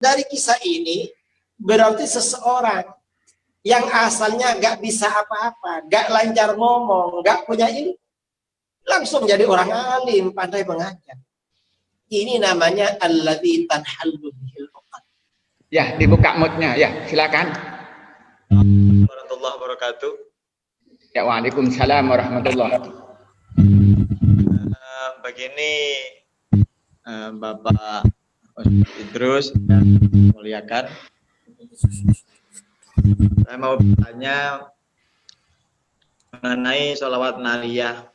dari kisah ini berarti seseorang yang asalnya gak bisa apa-apa, gak lancar ngomong, gak punya ilmu, langsung jadi orang alim, pandai mengajar. Ini namanya alladzi tanhallu bihil uqad. Ya, dibuka moodnya. Ya, silakan. Warahmatullahi wabarakatuh. Ya, waalaikumsalam warahmatullahi. Begini, Bapak Idrus yang muliakan, saya mau bertanya mengenai sholawat nariyah.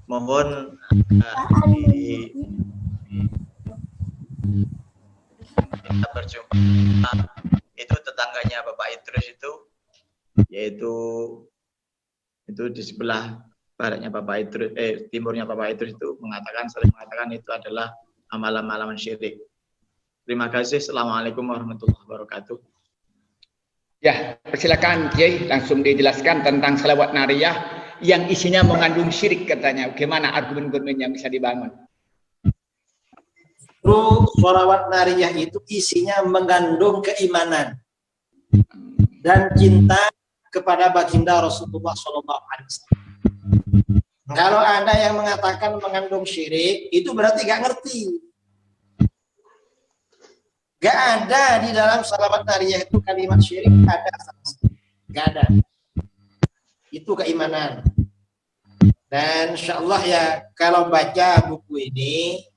Mohon kita berjumpa itu tetangganya Bapak Idrus itu, yaitu di sebelah baratnya Bapak Idrus, timurnya Bapak Idrus itu sering mengatakan itu adalah amalan-amalan syirik. Terima kasih. Assalamualaikum warahmatullahi wabarakatuh. Ya, persilakan Kiai langsung dijelaskan tentang salawat nariyah yang isinya mengandung syirik katanya. Bagaimana argumen-argumen yang bisa dibangun? Sholawat nariyah itu isinya mengandung keimanan dan cinta kepada baginda Rasulullah SAW. Kalau ada yang mengatakan mengandung syirik, itu berarti gak ngerti. Gak ada di dalam sholawat nariyah itu kalimat syirik, gak ada. Itu keimanan. Dan insya Allah ya, kalau baca buku ini,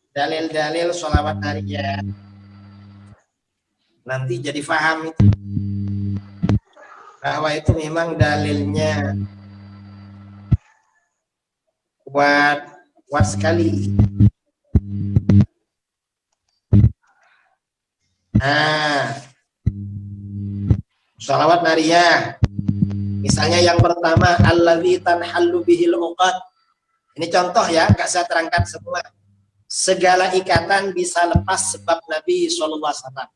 dalil-dalil sholawat nariyah, nanti jadi paham itu. Bahwa itu memang dalilnya kuat sekali. Nah, sholawat nariyah. Misalnya yang pertama, alladzi tanhallu bihil uqad. Ini contoh ya, gak saya terangkan semua. Segala ikatan bisa lepas sebab Nabi SAW.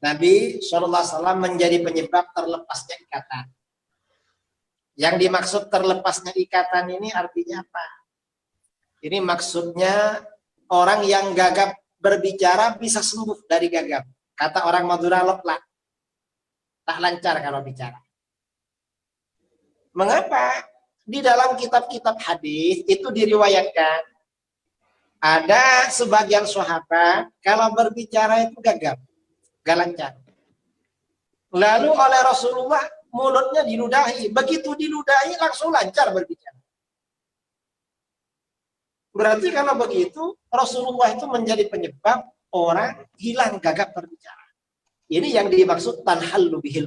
Nabi SAW menjadi penyebab terlepasnya ikatan. Yang dimaksud terlepasnya ikatan ini artinya apa? Ini maksudnya orang yang gagap berbicara bisa sembuh dari gagap. Kata orang Madura, loklak. Tak lancar kalau bicara. Mengapa? Di dalam kitab-kitab hadis itu diriwayatkan ada sebagian sahabat kalau berbicara itu gagap, gak lancar. Lalu oleh Rasulullah mulutnya diludahi, begitu diludahi langsung lancar berbicara. Berarti kalau begitu Rasulullah itu menjadi penyebab orang hilang gagap berbicara. Ini yang dimaksud tanhallu bihil.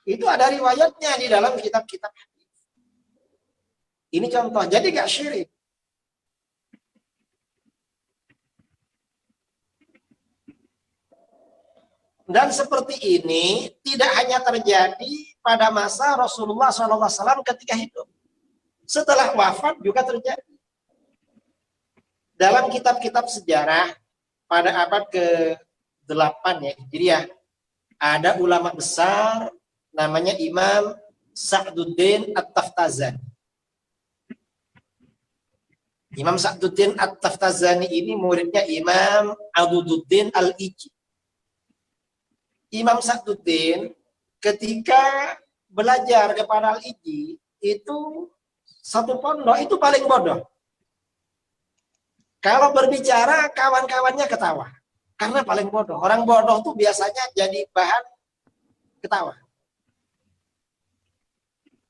Itu ada riwayatnya di dalam kitab-kitab hadis. Ini contoh, jadi gak syirik. Dan seperti ini tidak hanya terjadi pada masa Rasulullah SAW ketika hidup. Setelah wafat juga terjadi. Dalam kitab-kitab sejarah pada abad ke-8 ya, Hijriah, ada ulama besar namanya Imam Sa'duddin At-Taftazani. Imam Sa'duddin At-Taftazani ini muridnya Imam Adududdin Al-Iji. Imam Sa'duddin ketika belajar kepada Al-Iji itu satu pondok itu paling bodoh. Kalau berbicara kawan-kawannya ketawa karena paling bodoh. Orang bodoh tuh biasanya jadi bahan ketawa.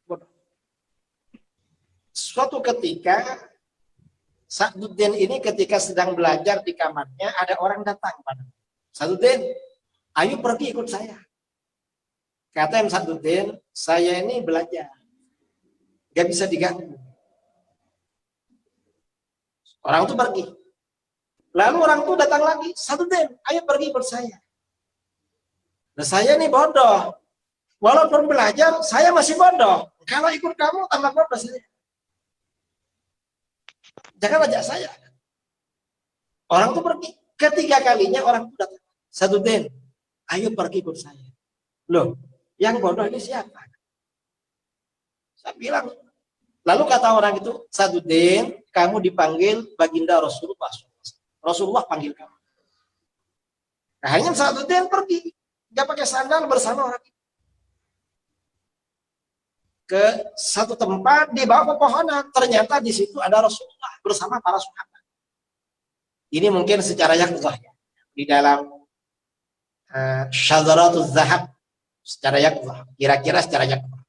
Bodoh. Suatu ketika Sa'duddin ini ketika sedang belajar di kamarnya ada orang datang pada Sa'duddin, ayo pergi ikut saya. Kata Imam Sa'duddin, saya ini belajar. Gak bisa diganggu. Orang itu pergi. Lalu orang itu datang lagi, Sa'duddin, ayo pergi ikut saya. Nah saya ini bodoh. Walaupun belajar, saya masih bodoh. Kalau ikut kamu, tambah bodoh saya. Jangan ajak saya. Orang itu pergi. Ketiga kalinya orang itu datang. Sa'duddin, ayo pergi ikut saya. Loh, yang bodoh ini siapa? Saya bilang. Lalu kata orang itu, Sa'duddin, kamu dipanggil baginda Rasulullah SAW. Rasulullah panggil kamu. Nah, hanya Sa'duddin pergi, dia pakai sandal bersama orang itu ke satu tempat di bawah pepohonan. Ternyata di situ ada Rasulullah bersama para sahabat. Ini mungkin secara yaqzah ya, di dalam Syadaratul Zahab, secara yaqzah, kira-kira secara yaqzah.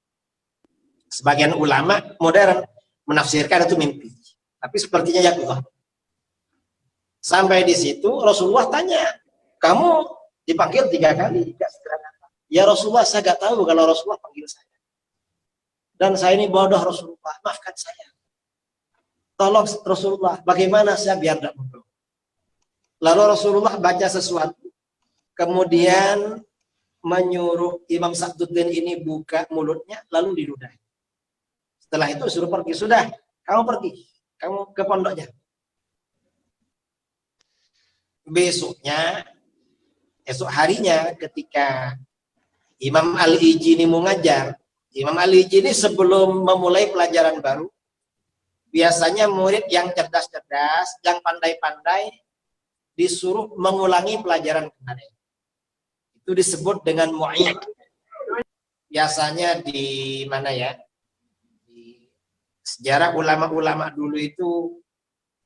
Sebagian ulama modern menafsirkan itu mimpi, tapi sepertinya yaqzah. Sampai di situ Rasulullah tanya, kamu dipanggil 3 kali, tidak segera datang. Ya Rasulullah, saya nggak tahu kalau Rasulullah panggil saya. Dan saya ini bodoh Rasulullah, maafkan saya. Tolong Rasulullah, bagaimana saya biar tidak bodoh. Lalu Rasulullah baca sesuatu, kemudian menyuruh Imam Sa'duddin ini buka mulutnya, lalu diludahi. Setelah itu suruh pergi, sudah, kamu pergi, kamu ke pondoknya. Besoknya, esok harinya ketika Imam Al-Ijini mengajar, Imam Al-Ijini sebelum memulai pelajaran baru, biasanya murid yang cerdas-cerdas, yang pandai-pandai, disuruh mengulangi pelajaran kemarin. Itu disebut dengan mu'id. Biasanya di mana ya? Di sejarah ulama-ulama dulu itu,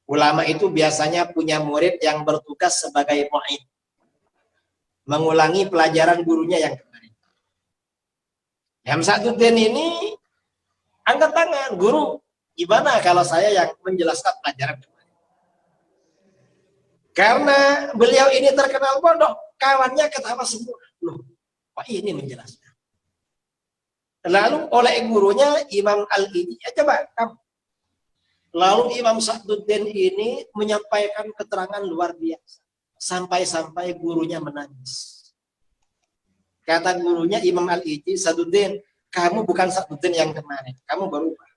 ulama itu biasanya punya murid yang bertugas sebagai mu'id, mengulangi pelajaran gurunya yang kemarin. Yang Sa'duddin ini angkat tangan, guru, gimana kalau saya yang menjelaskan pelajaran kemarin? Karena beliau ini terkenal bodoh, kawannya ketawa semua. Loh, kok ini menjelaskan? Lalu oleh gurunya Imam Al-Ijini, coba kamu. Lalu Imam Sa'duddin ini menyampaikan keterangan luar biasa. Sampai-sampai gurunya menangis. Kata gurunya Imam Al-Ijini, Sa'duddin, kamu bukan Sa'duddin yang kemarin, kamu berubah.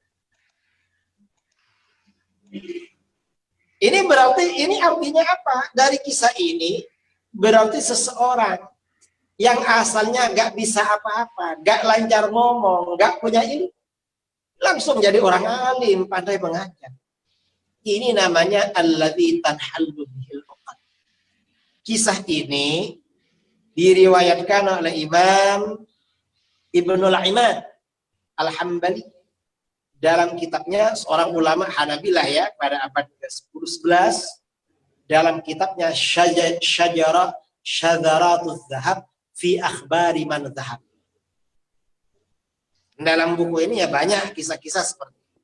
Ini berarti, ini artinya apa? Dari kisah ini, berarti seseorang yang asalnya nggak bisa apa-apa, nggak lancar ngomong, nggak punya ilmu, langsung jadi orang alim, pandai mengajar. Ini namanya alladzi tanhallu bihil uqad. Kisah ini diriwayatkan oleh Imam Ibnul Imad Al-Hambali dalam kitabnya, seorang ulama Hanabilah ya, pada abad ke-10-11, dalam kitabnya Syadaratuz Zahab fi akhbari man zahab. Dalam buku ini ya banyak kisah-kisah seperti itu.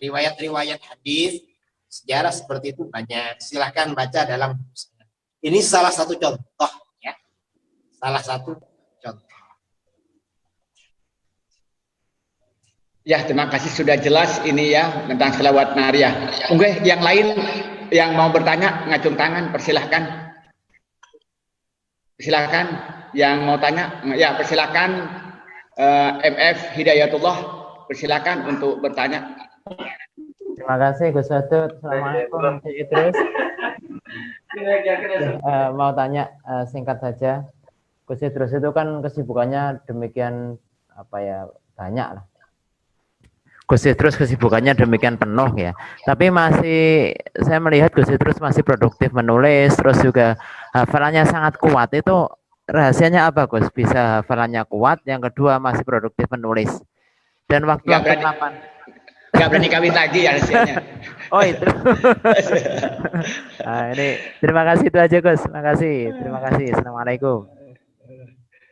Riwayat-riwayat hadis, sejarah seperti itu banyak. Silahkan baca dalam buku saya. Ini salah satu contoh ya. Salah satu contoh. Ya, terima kasih sudah jelas ini ya tentang selawat nariyah. Oke, yang lain yang mau bertanya ngacung tangan, persilahkan. Persilahkan yang mau tanya, ya persilahkan. MF Hidayatullah, persilahkan untuk bertanya. Terima kasih Gus Wadud. Assalamualaikum Cik Idrus. Mau tanya singkat saja. Gus Idrus itu kan kesibukannya demikian apa ya, banyak lah. Gus Idrus kesibukannya demikian penuh ya. Tapi masih saya melihat Gus Idrus masih produktif menulis, terus juga hafalannya sangat kuat. Itu rahasianya apa Gus? Bisa hafalannya kuat, yang kedua masih produktif menulis. Dan waktu-waktu kapan? Nggak berani kawin lagi ya rahasianya. Oh itu. Nah, ini terima kasih itu aja Gus. Terima kasih. Assalamualaikum.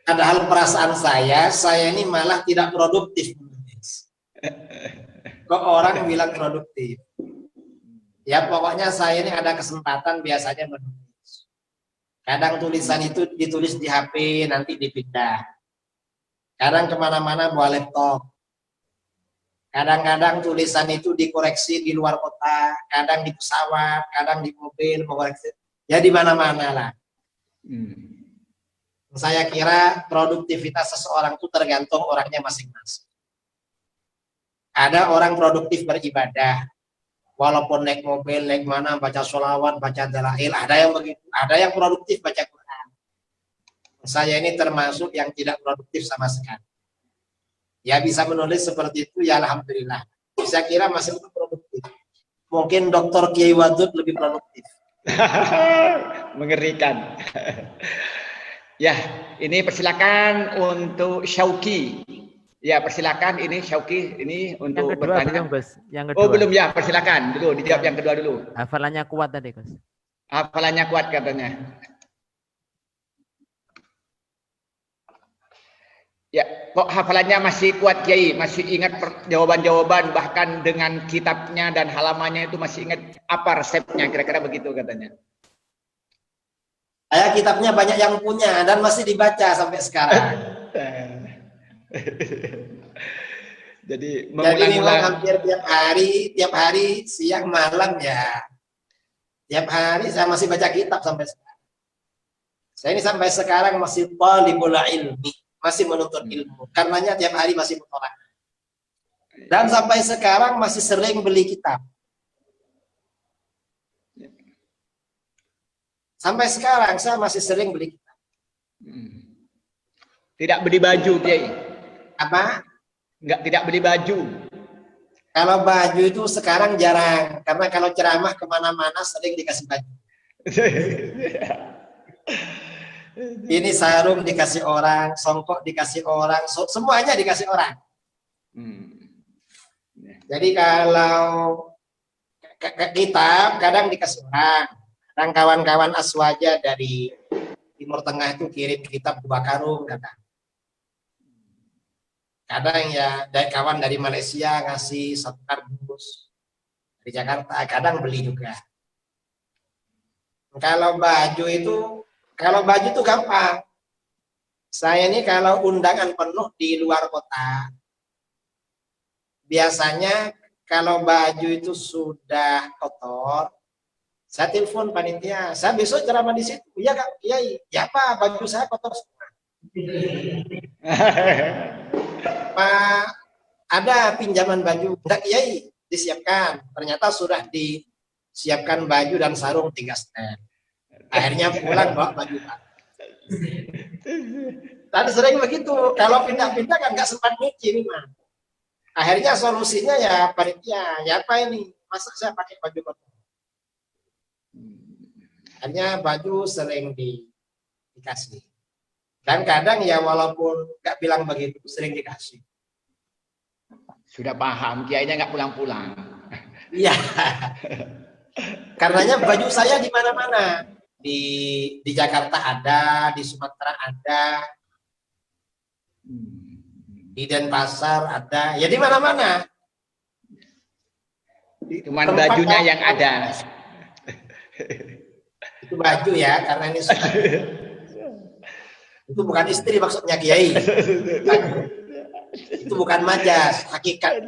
Padahal perasaan saya ini malah tidak produktif. Kok orang bilang produktif? Ya pokoknya saya ini ada kesempatan biasanya menulis. Kadang tulisan itu ditulis di HP, nanti dipindah. Kadang kemana-mana bawa laptop. Kadang-kadang tulisan itu dikoreksi di luar kota, kadang di pesawat, kadang di mobil, mengoreksi. Ya di mana-mana lah. Saya kira produktivitas seseorang itu tergantung orangnya masing-masing. Ada orang produktif beribadah, walaupun naik mobil, naik mana, baca sholawat, baca dalail, ada yang begitu. Ada yang produktif baca Quran. Saya ini termasuk yang tidak produktif sama sekali. Ya bisa menulis seperti itu, ya alhamdulillah. Saya kira masih produktif. Mungkin Dr. Kiai Wadud lebih produktif. Mengerikan. Ya, ini persilakan untuk Syauki. Ya, persilakan ini Syauki ini Yang untuk kedua bertanya. belum, Gus. Yang kedua. Oh, belum ya, persilakan dulu dijawab yang kedua dulu. Hafalannya kuat tadi, Gus. Hafalannya kuat katanya. Ya, kok hafalannya masih kuat Kiai, masih ingat jawaban-jawaban bahkan dengan kitabnya dan halamannya itu masih ingat apa resepnya kira-kira begitu katanya. Saya kitabnya banyak yang punya dan masih dibaca sampai sekarang. Jadi Jadi memang mengulang-ulang. hampir tiap hari siang malam ya. Tiap hari saya masih baca kitab sampai sekarang. Saya ini sampai sekarang masih talibul ilmi, masih menuntut ilmu. Karenanya tiap hari masih mutolak. Dan sampai sekarang masih sering beli kitab. Sampai sekarang saya masih sering beli kitab. Tidak beli baju Kiai. Apa? Enggak, tidak beli baju. Kalau baju itu sekarang jarang, karena kalau ceramah kemana-mana sering dikasih baju. Ini sarung dikasih orang, songkok dikasih orang, semuanya dikasih orang. Jadi kalau kitab kadang dikasih orang, kadang kawan-kawan Aswaja dari Timur Tengah itu kirim kitab 2 karung kadang. Kadang ya dari kawan dari Malaysia ngasih 1 kardus dari Jakarta, kadang beli juga. Kalau baju itu gampang. Saya ini kalau undangan penuh di luar kota, biasanya kalau baju itu sudah kotor, saya telepon panitia, saya besok ceramah di situ. Iya Kak, Kiai. Ya Pak, baju saya kotor semua. Pak, ada pinjaman baju. Enggak Kiai, disiapkan. Ternyata sudah disiapkan baju dan sarung 3 stand. Akhirnya pulang bawa baju Pak. Tadi sering begitu. Kalau pindah-pindah kan nggak sempat nyuci memang. Akhirnya solusinya ya panitia. Ya Pak ini, masa saya pakai baju kotor? Akhirnya baju sering dikasih. Dan kadang ya walaupun nggak bilang begitu, sering dikasih. Sudah paham, Kiainya nggak pulang-pulang. Iya. Karenanya baju saya di mana-mana. Di Jakarta ada, di Sumatera ada, di Denpasar ada, ya di mana-mana. Cuman bajunya yang ada. Itu baju ya, karena ini sudah. Itu bukan istri maksudnya Kiai. Itu bukan majas, hakikat.